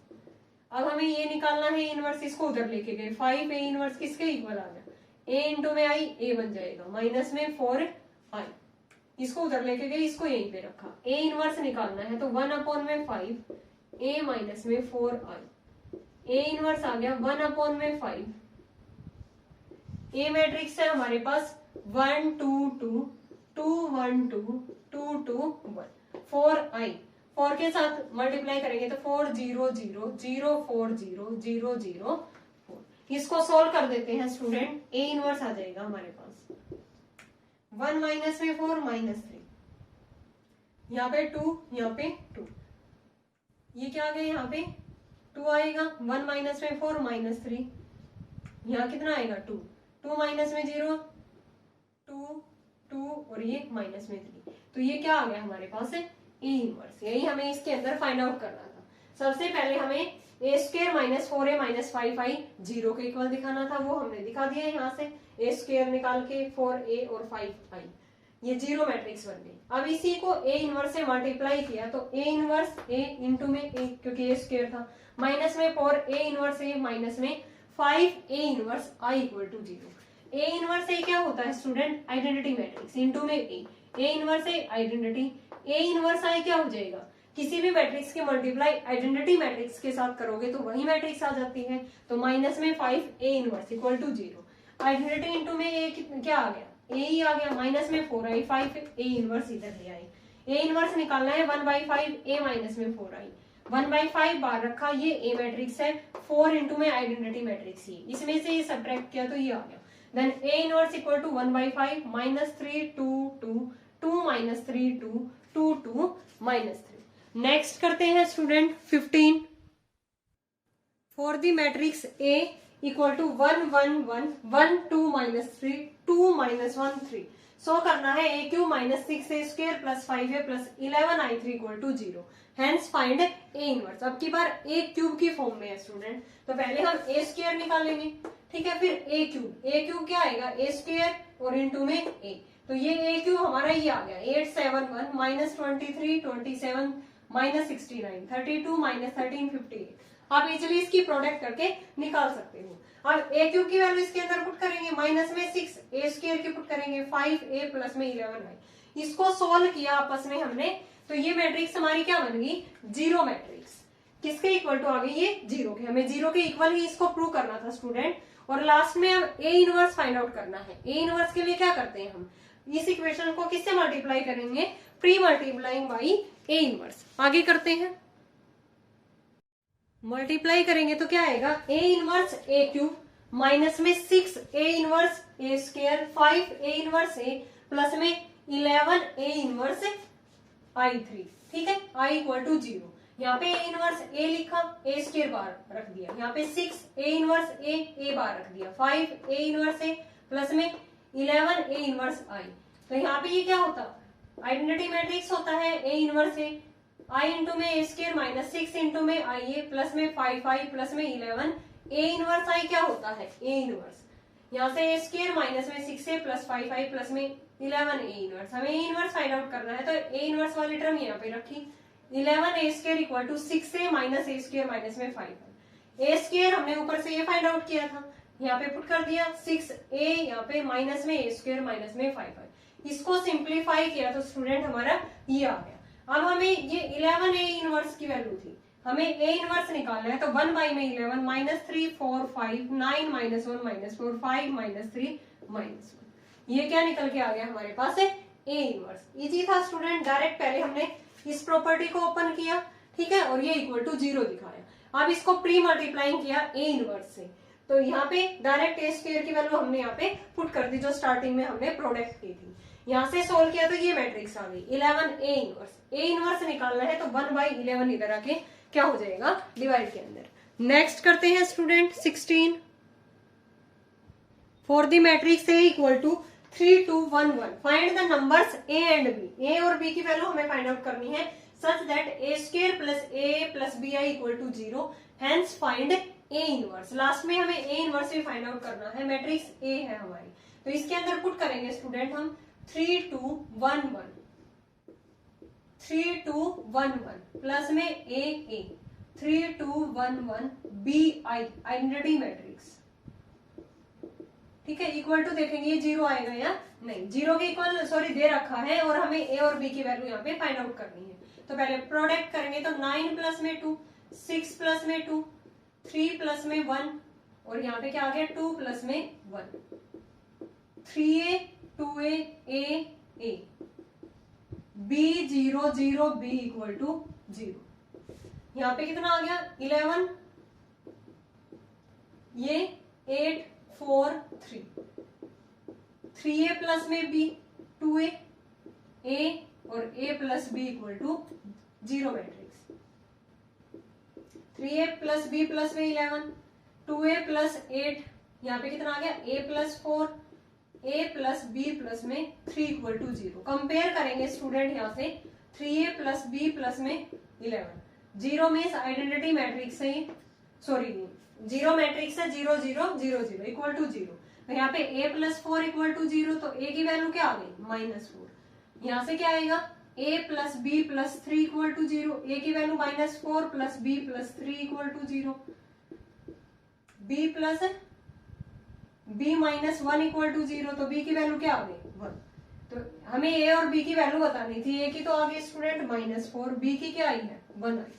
अब हमें ये निकालना है इनवर्स, इसको उधर लेके गए 5a इनवर्स किसके इक्वल आ गया a इंटू में i a बन जाएगा माइनस में 4i। इसको उधर लेके गए, इसको यहीं पे रखा, a इनवर्स निकालना है तो 1/5 a माइनस में 4i। a इनवर्स आ गया 1/5। a मैट्रिक्स है हमारे पास 1 2 2 2 1 2 2 2 1 4i 4 के साथ मल्टीप्लाई करेंगे तो 4 0 0 0 4 0 0 0 4। इसको सोल्व कर देते हैं स्टूडेंट, ए इनवर्स आ जाएगा हमारे पास 1 माइनस में 4 माइनस 3, यहाँ पे 2, यहाँ पे 2, ये क्या आ गया, यहाँ पे 2 आएगा, 1 माइनस में 4 माइनस 3, यहाँ कितना आएगा 2, 2 माइनस में 0 2 2 और ये माइनस में 3, तो ये क्या आ गया हमारे पास है ए इनवर्स। यही हमें इसके अंदर फाइंड आउट करना था। सबसे पहले हमें ए square minus 4a minus 5i 0 के इक्वल दिखाना था, वो हमने दिखा दिया यहाँ से, ए स्क्वायर निकाल के 4a और 5i, ये 0 मैट्रिक्स बन गई। अब इसी को ए इनवर्स से मल्टीप्लाई किया तो ए इनवर्स ए इंटू में ए, क्योंकि ए स्क्वायर था, माइनस में 4 ए इनवर्स ए माइनस में 5 A inverse I equal to 0। A inverse A क्या होता है स्टूडेंट, आइडेंटिटी मैट्रिक्स, इंटू में A inverse A identity, A inverse I क्या हो जाएगा, किसी भी मैट्रिक्स की मल्टीप्लाई आइडेंटिटी मैट्रिक्स के साथ करोगे तो वही मैट्रिक्स आ जाती है, तो माइनस में 5 A inverse equal to 0, identity into में ए क्या आ गया, ए ही आ गया, माइनस में 4 आई 5 ए इनवर्स इधर ले आए, ए इनवर्स निकालना है 1/5 ए माइनस में 4 आई, 1/5 बार रखा, ये ए मैट्रिक्स है, 4 इंटू में आइडेंटिटी मैट्रिक्स, ये इसमें से ये सब्ट्रैक्ट किया तो ये आ गया, then A inverse equal to 1/5 minus 3 2 2 2 minus 3 2 2 2 minus 3। Next करते हैं student 15, for the matrix A equal to 1 1 1 1 2 minus 3 2 minus 1 3, so करना है A cube minus 6 A square plus 5a plus 11 I 3 equal to 0, hence find A inverse. अब की बार ए cube की form में है student, तो पहले हम ए स्क्वायर निकालेंगे, ठीक है, फिर ए क्यूब क्या आएगा, ए स्क्वायर और इंटू में ए, तो ये ए क्यूब हमारा ये आ गया 871 माइनस 23 27 माइनस 69 32 माइनस 13 58। आप इजिली इसकी प्रोडक्ट करके निकाल सकते हो। अब ए क्यूब की वैल्यू इसके अंदर पुट करेंगे, माइनस में 6 ए स्क्वायर की पुट करेंगे 5 ए प्लस में 11 आई, इसको सोल्व किया आपस में हमने, तो ये मैट्रिक्स हमारी क्या बन गई, 0 मैट्रिक्स, किसके इक्वल टू आ गई ये 0 के, हमें 0 के इक्वल ही इसको प्रूव करना था स्टूडेंट, और लास्ट में हम ए इनवर्स फाइंड आउट करना है। ए इनवर्स के लिए क्या करते हैं हम, इस इक्वेशन को किससे मल्टीप्लाई करेंगे, pre multiplying by A inverse. आगे करते हैं, मल्टीप्लाई करेंगे तो क्या आएगा, ए इनवर्स ए क्यूब माइनस में 6 ए inverse A square 5 A inverse A plus में 11 ए इनवर्स आई 3, ठीक है, आई इक्वल टू 0। यहाँ पे ए इनवर्स ए लिखा, ए स्क्वायर बार रख दिया, यहाँ पे 6 ए इनवर्स ए बार रख दिया, 5 ए इनवर्स ए प्लस में 11 ए इनवर्स आई, तो यहाँ पे ये क्या होता, आइडेंटिटी मैट्रिक्स होता है ए इनवर्स ए, आई इंटू में ए स्क्वायर माइनस 6 इंटू में आई ए प्लस में 5 आई प्लस में 11, ए इनवर्स आई क्या होता है ए इनवर्स, यहाँ से ए स्क्वायर माइनस में 6a प्लस 5 आई प्लस में 11 ए इनवर्स, हमें ए इनवर्स फाइंड आउट करना है, तो ए इनवर्स वाली टर्म यहाँ पे रखी, 11 A square equal to 6a minus A square minus में 5 ए स्क्वायर हमने ऊपर से ये फाइंड आउट किया था, यहाँ पे पुट कर दिया 6a, यहाँ पे माइनस में ए स्क्वायर माइनस में 5, इसको सिंप्लीफाई किया तो स्टूडेंट हमारा ये आ गया। अब हमें ये 11 ए इनवर्स की वैल्यू थी, हमें ए इनवर्स निकालना है, तो 1 बाई में 11 minus 3 4 5 9 minus 1 minus 4 5 minus 3 minus 1, ये क्या निकल के आ गया हमारे पास है ए इनवर्स। इजी था स्टूडेंट, डायरेक्ट पहले हमने इस प्रॉपर्टी को ओपन किया, ठीक है, और ये इक्वल टू 0 दिखाया। अब इसको प्री मल्टीप्लाइंग किया ए इनवर्स से, तो यहाँ पे डायरेक्ट ए स्क्वायर की वैल्यू हमने यहाँ पे पुट कर दी जो स्टार्टिंग में हमने प्रोडक्ट की थी, यहाँ से सोल्व किया तो ये मैट्रिक्स आ गई 11 ए इनवर्स। ए इनवर्स निकालना है तो 1 बाई 11 इधर आके क्या हो जाएगा डिवाइड के अंदर। नेक्स्ट करते हैं student 16, for the matrix A equal to 3 2 1 1 find the numbers A and B. A और बी की वैल्यू हमें फाइंड आउट करनी है such that A square plus A plus B I equal to 0, hence find A inverse. Last में हमें A inverse भी find out करना है, मैट्रिक्स ए है हमारी, तो इसके अंदर पुट करेंगे स्टूडेंट हम 3 2 1 1 3 2 1 1 प्लस में ए 3 2 1 1 बी आई आइडेंटिटी मैट्रिक्स, ठीक है, इक्वल टू देखेंगे ये 0 आएगा या नहीं, 0 के इक्वल सॉरी दे रखा है और हमें ए और बी की वैल्यू यहाँ पे फाइंड आउट करनी है। तो पहले प्रोडक्ट करेंगे तो 9 प्लस में 2 6 प्लस में 2 3 प्लस में 1 और यहाँ पे क्या आ गया 2 प्लस में 1 3a 2a a b 0 0 b equal to 0। यहाँ पे कितना आ गया 11, ये 8 4 3, 3a प्लस में b 2a, a और a plus b equal to 0 matrix. 3a plus b plus में 11, 2a प्लस 8, यहाँ पे कितना आ गया a plus 4, a plus b plus में 3 इक्वल टू 0। कंपेयर करेंगे स्टूडेंट यहाँ से 3a प्लस b प्लस में 11, 0 में आइडेंटिटी मैट्रिक्स है, सॉरी 0 मैट्रिक्स है 0 0 0 0 इक्वल टू 0। तो यहाँ पे a प्लस 4 इक्वल टू 0, तो a की वैल्यू क्या आ गई -4। यहाँ से क्या आएगा a plus b plus 3 equal to 0, a की value -4 plus b plus 3 equal to 0, b plus b minus 1 equal to 0, तो b की वैल्यू क्या आ गई 1। तो हमें a और b की वैल्यू बतानी थी, a की तो आ गई स्टूडेंट -4, b की क्या आई है 1 आई है।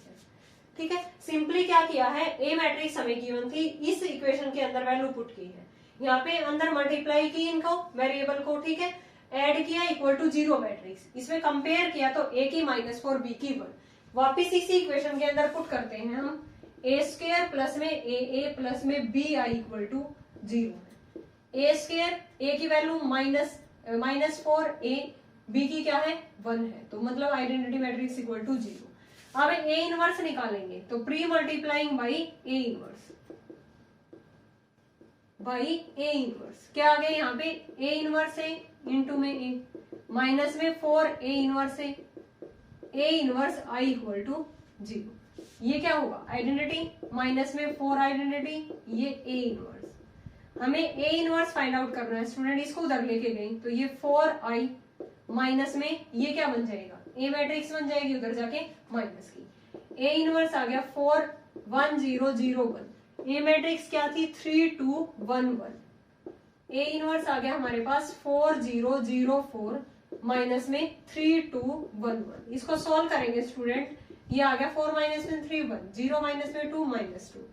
ठीक है, सिंपली क्या किया है, a मैट्रिक्स हमें गिवन थी, इस इक्वेशन के अंदर वैल्यू पुट की है, यहाँ पे अंदर मल्टीप्लाई की इनको वेरिएबल को, ठीक है, ऐड किया इक्वल टू 0 मैट्रिक्स, इसमें कंपेयर किया तो a की -4 b की 1। वापिस इसी इक्वेशन के अंदर पुट करते हैं हम, a स्क्वायर प्लस में a प्लस में b i इक्वल टू 0 है। a स्क्वायर a की वैल्यू -4, a b की क्या है 1 है, तो मतलब आइडेंटिटी मैट्रिक्स इक्वल टू 0। अब a इनवर्स निकालेंगे तो pre multiplying by a inverse, by a inverse क्या आ गया यहाँ पे a इनवर्स है इंटू में a, माइनस में 4 a इनवर्स है, a inverse i equal to 0। ये क्या होगा आइडेंटिटी, माइनस में 4 आइडेंटिटी, ये a इनवर्स। हमें a इनवर्स फाइंड आउट करना है स्टूडेंट, इसको उधर लेके गई तो ये 4i माइनस में ये क्या बन जाएगा a मैट्रिक्स बन जाएगी, उधर जाके माइनस की a इनवर्स आ गया 4 1 0 0 1, a मैट्रिक्स क्या थी 3 2 1 1, a इनवर्स आ गया हमारे पास 4 0 0 4 माइनस में 3 2 1 1। इसको सॉल्व करेंगे स्टूडेंट, ये आ गया 4 माइनस में 3 1, 0 माइनस में 2 -2,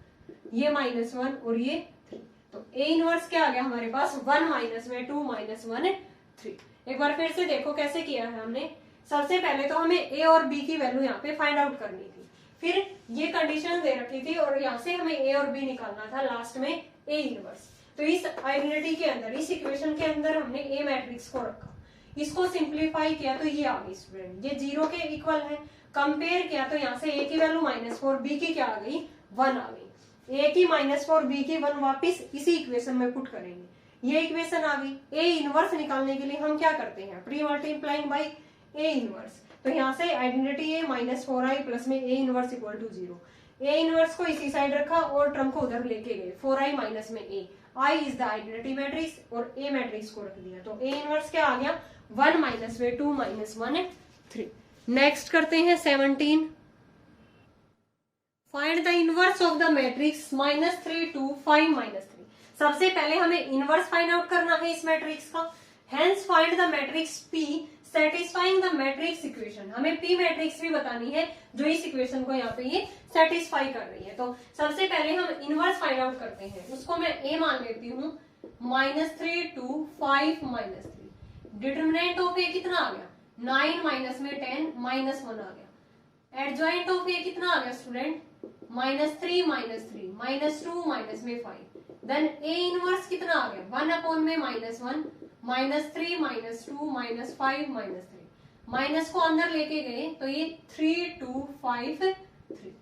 ये -1 और ये 3, तो a इनवर्स क्या आ गया हमारे पास 1 माइनस में 2 -1 3। एक बार फिर से देखो कैसे किया है हमने। सबसे पहले तो हमें a और b की वैल्यू यहाँ पे फाइंड आउट करनी थी, फिर ये कंडीशन दे रखी थी और यहाँ से हमें a और b निकालना था, लास्ट में a इनवर्स। तो इस आइडेंटिटी के अंदर, इस इक्वेशन के अंदर हमने a मैट्रिक्स को रखा, इसको सिंप्लीफाई किया तो ये आ गई स्टूडेंट, ये 0 के इक्वल है। कंपेयर किया तो यहाँ से a की वैल्यू -4, b की क्या आ गई 1 आ गई, a की -4 b की 1 वापिस इसी इक्वेशन में पुट करेंगे, ये इक्वेशन आ गई। a इनवर्स निकालने के लिए हम क्या करते हैं, pre multiplying by a inverse, तो यहाँ से आइडेंटिटी है -4i प्लस में a inverse equal to 0, a inverse को इसी साइड रखा और टर्म को उधर लेके गए, 4i माइनस में a, i is the identity matrix और a मैट्रिक्स को रख दिया, तो a इनवर्स क्या आ गया 1 माइनस में 2 -1 3। नेक्स्ट करते हैं 17, find the inverse of the matrix -3 2 5 -3। सबसे पहले हमें इनवर्स फाइंड आउट करना है इस मैट्रिक्स का, hence find the matrix P satisfying the matrix equation. हमें P मैट्रिक्स भी बतानी है जो इस इक्वेशन को यहाँ पे ये सेटिस्फाई कर रही है। तो सबसे पहले हम इनवर्स फाइंड आउट करते हैं, उसको मैं A मान लेती हूँ, -3 2 5 -3। डिटरमिनेंट ऑफ A कितना आ गया 9 माइनस में 10 -1 आ गया। एडजॉइंट ऑफ A कितना आ गया स्टूडेंट -3 -2 माइनस में 5। देन A इनवर्स कितना आ गया 1 अपॉन में -1 -3 -2 -5 -3, माइनस को अंदर लेके गए तो ये 3 2 5 3,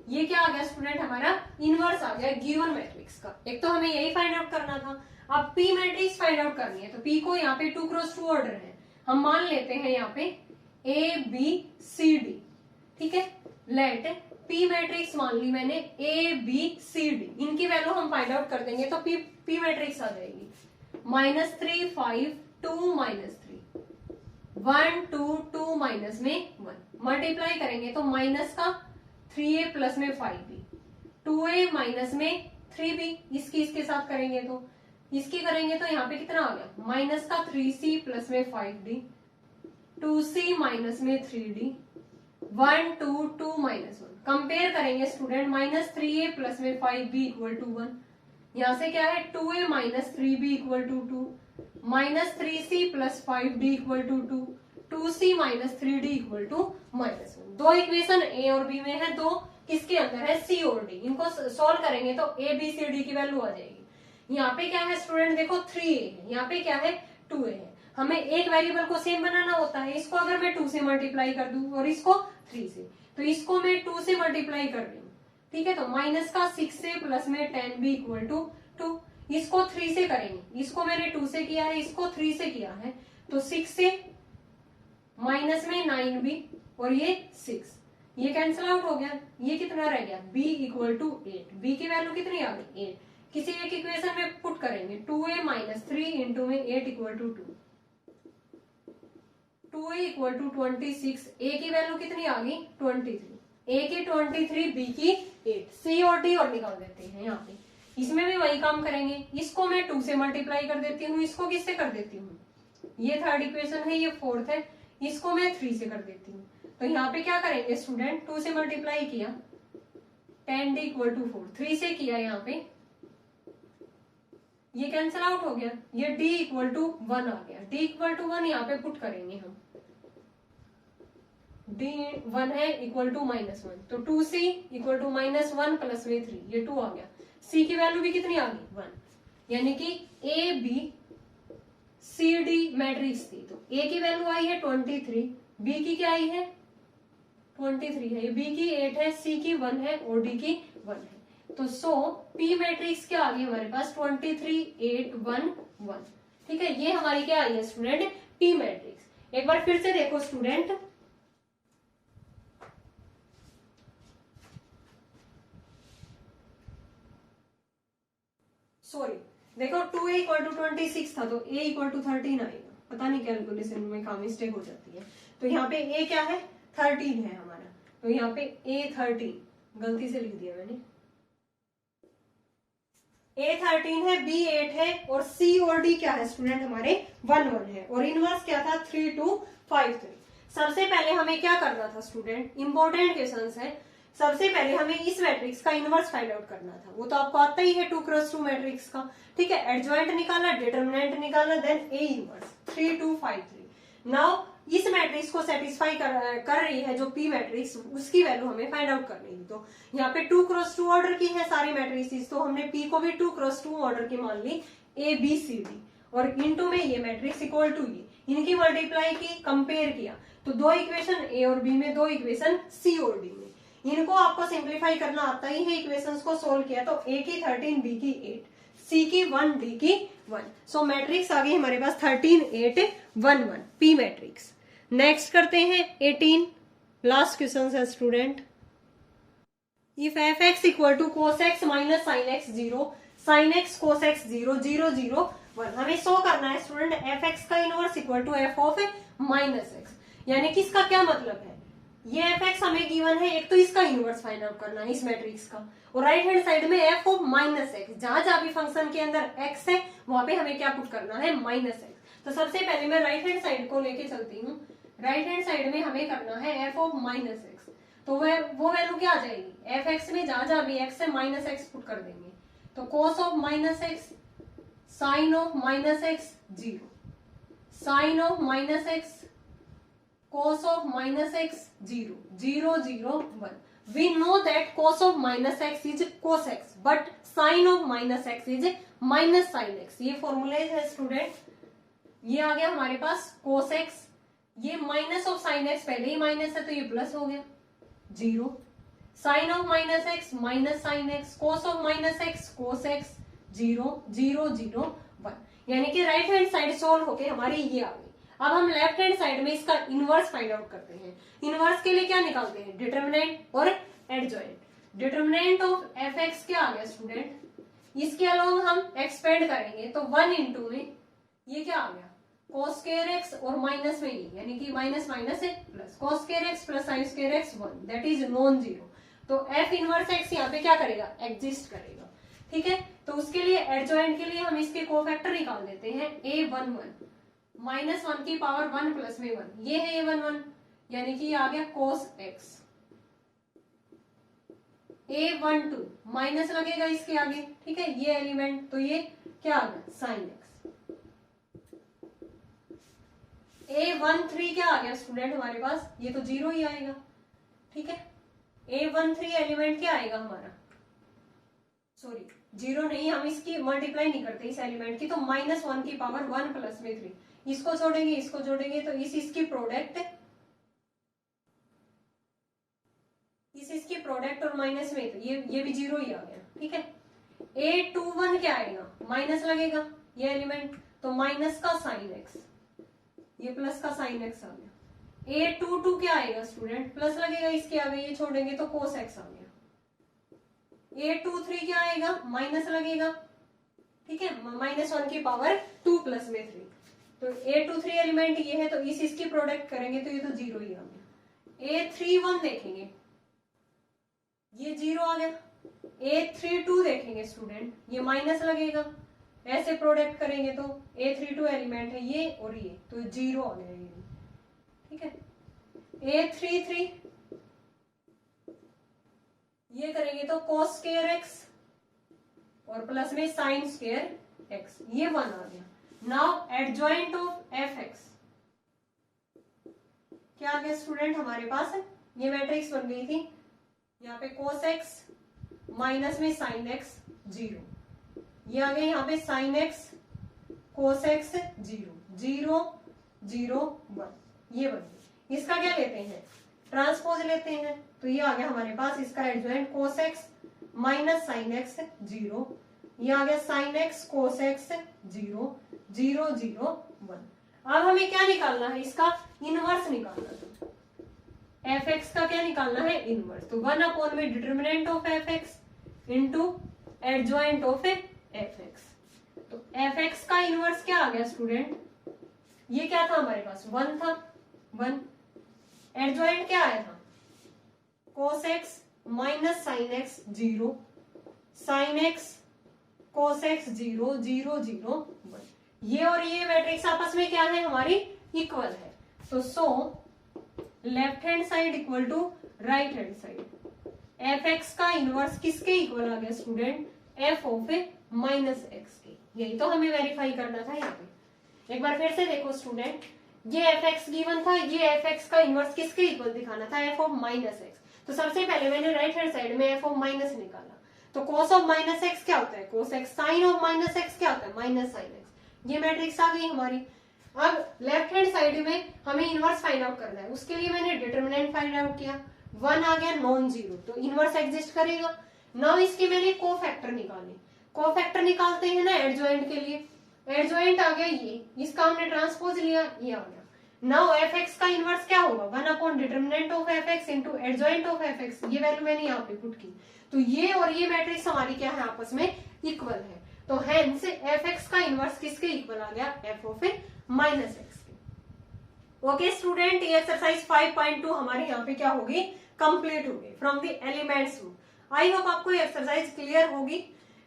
ये क्या आ गया स्टूडेंट हमारा इनवर्स आ गया गिवन मैट्रिक्स का। एक तो हमें यही फाइंड आउट करना था, अब P मैट्रिक्स फाइंड आउट करनी है, तो P को यहाँ पे 2 क्रॉस 2 ऑर्डर है, हम मान लेते हैं यहाँ पे A B C D, ठीक है। लेट P मैट्रिक्स मान ली मैंने A B C D, इनकी वैल्यू हम फाइंड आउट कर देंगे तो P मैट्रिक्स आ जाएगी -3 5 2 -3 1 2 2 माइनस में 1, मल्टीप्लाई करेंगे तो माइनस का 3a प्लस में 5b, 2a माइनस में 3b, इसके साथ करेंगे तो इसकी करेंगे तो यहाँ पे कितना आ गया माइनस का 3c प्लस में 5d, 2c माइनस में 3d, 1 2 2 -1। कंपेयर करेंगे स्टूडेंट -3a प्लस में 5b इक्वल टू 1, यहाँ से क्या है 2a minus 3b equal to 2, -3c plus 5d equal to 2, 2c minus 3d equal to -1। दो इक्वेशन ए और बी में है, दो किसके अंदर है, सी और डी। इनको सॉल्व करेंगे तो ए बी सी डी की वैल्यू आ जाएगी। यहाँ पे क्या है स्टूडेंट, देखो 3a है, यहाँ पे क्या है 2a है। हमें एक वेरिएबल को सेम बनाना होता है। इसको अगर मैं 2 से मल्टीप्लाई कर दूं और इसको 3 से, तो इसको मैं 2 से मल्टीप्लाई कर रही हूँ, ठीक है। तो माइनस का 6 से प्लस में 10 भी इक्वल टू 2। इसको 3 से करेंगे, इसको मैंने 2 से किया है, इसको 3 से किया है, तो 6 से माइनस में 9 भी और ये 6, ये कैंसिल आउट हो गया। ये कितना रह गया, b इक्वल टू 8। b की वैल्यू कितनी आ गई 8। किसी एक इक्वेशन में पुट करेंगे, 2a माइनस 3 इंटू में 8 equal to 2, 2a equal to 26। a की वैल्यू कितनी आ गई 23, a की 23, b की 8। c और d और निकाल देते हैं यहाँ पे। इसमें भी वही काम करेंगे, इसको मैं 2 से मल्टीप्लाई कर देती हूँ, इसको किससे कर देती हूँ, ये थर्ड इक्वेशन है, ये फोर्थ है, इसको मैं 3 से कर देती हूँ। तो यहाँ पे क्या करेंगे स्टूडेंट, 2 से मल्टीप्लाई किया 10d इक्वल टू 4, 3 से किया यहाँ पे, ये कैंसिल आउट हो गया, ये d इक्वल टू 1 आ गया। d इक्वल टू 1 यहाँ पे पुट करेंगे हम, d 1 है इक्वल टू -1, तो 2c इक्वल टू -1 प्लस में 3, ये 2 आ गया। c की वैल्यू भी कितनी आ गई 1, यानी कि a b c d matrix थी। तो a की वैल्यू आई है 23, b की क्या आई है 23 है, b की 8 है, c की 1 है और d की 1 है। तो सो p मैट्रिक्स क्या आ गई हमारे पास 23 8 1 1, ठीक है। ये हमारी क्या आई है स्टूडेंट, p मैट्रिक्स। एक बार फिर से देखो स्टूडेंट, सॉरी देखो 2a इक्वल टू 26 था, तो a इक्वल टू 13 आएगा। पता नहीं कैलकुलेशन में कहाँ मिस्टेक हो जाती है। तो यहाँ पे a क्या है 13 है हमारा, तो यहाँ पे a 13 गलती से लिख दिया मैंने, a 13 है, b 8 है और c और d क्या है स्टूडेंट हमारे 1 1 है। और इनवर्स क्या था 3 2 5 3। सबसे पहले हमें क्या करना था स्टूडेंट, इंपॉर्टेंट क्वेश्चंस है। सबसे पहले हमें इस मैट्रिक्स का इनवर्स फाइंड आउट करना था, वो तो आपको आता ही है 2x2 मैट्रिक्स का, ठीक है। एडजॉइंट निकालना, डिटर्मिनेंट निकालना, देन a इनवर्स 3 2 5 3। नाउ इस मैट्रिक्स को सेटिस्फाई कर रही है जो p मैट्रिक्स, उसकी वैल्यू हमें फाइंड आउट करनी थी। तो यहाँ पे 2x2 ऑर्डर की है सारी मैट्रिक्स, तो हमने p को भी 2x2 ऑर्डर की मान ली, a b c d, और इनटू में ये मैट्रिक्स इक्वल टू ये, इनकी मल्टीप्लाई की, कंपेयर किया, तो दो इक्वेशन a और b में, दो इक्वेशन c और d में। इनको आपको सिंप्लीफाई करना आता ही है, इक्वेशंस को सोल्व किया तो a की 13 b की 8 c की 1 d की 1। सो मैट्रिक्स आ गई हमारे पास 13 8 1 1 p मैट्रिक्स। नेक्स्ट करते हैं 18, लास्ट क्वेश्चन है student. If f x equal to cos x minus sine x 0, sine x cos x 0 0 0 1, हमें शो करना है स्टूडेंट एफ एक्स का inverse equal to f of minus x. यानी कि इसका क्या मतलब है, ये एफ एक्स हमें गिवन है, एक तो इसका इनवर्स फाइंड आउट करना है इस मैट्रिक्स का, और राइट हैंड साइड में एफ ऑफ माइनस एक्स, जहां जहां भी फंक्शन के अंदर एक्स है वहां पे हमें क्या पुट करना है माइनस एक्स। तो सबसे पहले मैं राइट हैंड साइड को लेके चलती हूँ, राइट हैंड साइड में हमें करना है एफ ऑफ माइनस एक्स, तो वो वैल्यू क्या आ जाएगी, एफ एक्स में जहां जहां भी एक्स है माइनस एक्स पुट कर देंगे, तो cos of minus x, sine of minus x 0, sine of minus x, cos of minus x 0 0 0 1. We know that cos of minus x is cos x, but sin of minus x is minus sin x. ये फॉर्मूले है student, ये आ गया हमारे पास cos x, ये minus of sin x, पहले ही माइनस है तो ये प्लस हो गया 0, sin of minus x minus sin x, cos of minus x cos x 0 0 0 1। यानी कि राइट हैंड साइड सोल्व होके हमारी ये आ गई। अब हम लेफ्ट हैंड साइड में इसका इनवर्स फाइंड आउट करते हैं। इनवर्स के लिए क्या निकालते हैं, डिटर्मिनेंट और adjoint. Determinant of F x क्या आ गया स्टूडेंट, इसके अलावा हम एक्सपेंड करेंगे तो 1 इंटू में ये क्या आ गया cos स्क्वायर एक्स और माइनस में ये, यानी कि माइनस माइनस है plus, cos square x plus sine square x 1, that is non zero. तो एफ इनवर्स एक्स यहाँ पे क्या करेगा, एग्जिस्ट करेगा, ठीक है। तो उसके लिए एडजॉइंट के लिए हम इसके कोफैक्टर निकाल देते हैं, a1 1 माइनस 1 की पावर 1 प्लस में 1, ये है a1 1, यानी कि आ गया cos x, a1 2 माइनस लगेगा इसके आगे, ठीक है, ये एलिमेंट, तो ये क्या आ गया sin x। A13 क्या आ गया स्टूडेंट हमारे पास, ये तो 0 ही आएगा, ठीक है। A13 एलिमेंट क्या आएगा हमारा, सॉरी 0 नहीं, हम इसकी मल्टीप्लाई नहीं करते इस एलिमेंट की, तो -1 की पावर 1 प्लस में 3, इसको छोड़ेंगे इसको जोड़ेंगे तो इसकी प्रोडक्ट, इसकी प्रोडक्ट और माइनस में, तो ये भी 0 ही आ गया, ठीक है। A21 क्या आएगा, माइनस लगेगा ये एलिमेंट, तो माइनस का साइन एक्स, ये प्लस का साइन एक्स आ गया। A22 क्या आएगा स्टूडेंट, प्लस लगेगा इसके आगे, ये छोड़ेंगे तो कोस एक्स आ गया। A23 क्या आएगा, माइनस लगेगा, ठीक है, -1 की पावर 2 प्लस में 3, तो A23 एलिमेंट ये है, तो इसकी प्रोडक्ट करेंगे तो ये तो 0 ही आ गया। A31 देखेंगे, ये 0 आ गया। A32 देखेंगे स्टूडेंट, ये माइनस लगेगा, ऐसे प्रोडक्ट करेंगे तो A32 एलिमेंट है ये और ये, तो 0 आ गया ये, ठीक है। A33 ये करेंगे तो cos स्क्वायर एक्स और प्लस में साइन स्क्वायर एक्स, ये 1 आ गया। Now adjoint of F x क्या आ गया स्टूडेंट हमारे पास है, ये मैट्रिक्स बन गई थी, यहाँ पे cos एक्स माइनस में साइन एक्स 0, ये आ गया यहाँ पे साइन एक्स cos एक्स 0, 0 0 1, ये बन गई। इसका क्या लेते हैं, ट्रांसपोज लेते हैं, तो ये आ गया हमारे पास इसका adjoint cos x minus sine x 0, ये आ गया साइन एक्स cos एक्स 0 0 0 1। अब हमें क्या निकालना है, इसका इनवर्स निकालना है, एफ एक्स का क्या निकालना है, इनवर्स, तो 1 में determinant of F x into adjoint of F x, तो एफ एक्स का इनवर्स क्या आ गया स्टूडेंट, ये क्या था हमारे पास 1 था, 1, एडजॉइंट क्या आया था cos x minus sine x 0, sine x cos x 0 0 0 1, ये और ये मैट्रिक्स आपस में क्या है हमारी, इक्वल है, तो so left hand side equal to right hand side, f x का इनवर्स किसके इक्वल आ गया student, f of minus x के, यही तो हमें वेरीफाई करना था यहाँ पे। एक बार फिर से देखो स्टूडेंट, ये एफ एक्स गिवन था, ये एफ एक्स का इनवर्स किसके इक्वल दिखाना था, एफ ऑफ माइनस एक्स, तो सबसे पहले मैंने राइट हैंड साइड में एफ ऑफ माइनस निकाला, तो cos ऑफ माइनस एक्स क्या होता है, cos x, sine of minus x क्या होता है, माइनस साइन एक्स, ये मैट्रिक्स आ गई हमारी। अब लेफ्ट हैंड साइड में हमें इनवर्स फाइंड आउट करना है, उसके लिए मैंने डिटर्मिनेंट फाइंड आउट किया, 1 आ गया नॉन जीरो, तो इनवर्स एग्जिस्ट करेगा। नाउ इसके मैंने कोफैक्टर निकाले, कोफैक्टर निकालते हैं ना एडजॉइंट के लिए, एडजॉइंट आ गया ये, इसका हमने ट्रांसपोज लिया, ये आ गया। नाउ एफ एक्स का इनवर्स क्या होगा, 1 determinant of F x into adjoint of F x, ये वैल्यू मैंने यहाँ पे पुट की, तो ये और ये मैट्रिक्स हमारी क्या है, आपस में इक्वल है, तो हेंस एफ एक्स का इनवर्स किसके इक्वल आ गया, एफ ऑफ माइनस एक्स के। ओके स्टूडेंट, ये एक्सरसाइज 5.2 हमारे यहाँ पे क्या होगी, कंप्लीट होगी from the elements book. I hope आपको ये एक्सरसाइज क्लियर होगी,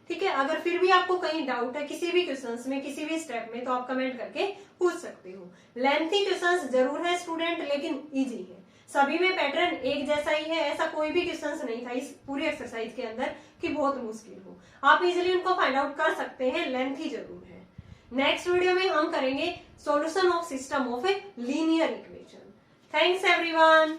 ठीक है। अगर फिर भी आपको कहीं डाउट है किसी भी क्वेश्चंस में, किसी भी स्टेप में, तो आप कमेंट करके पूछ सकते हो। लेंथी क्वेश्चंस जरूर है स्टूडेंट, लेकिन इजी है, सभी में पैटर्न एक जैसा ही है, ऐसा कोई भी क्वेश्चंस नहीं था इस पूरी एक्सरसाइज के अंदर कि बहुत मुश्किल हो, आप इजिली उनको फाइंड आउट कर सकते हैं, लेंथी जरूर है। नेक्स्ट वीडियो में हम करेंगे solution of system of a linear equation. Thanks everyone.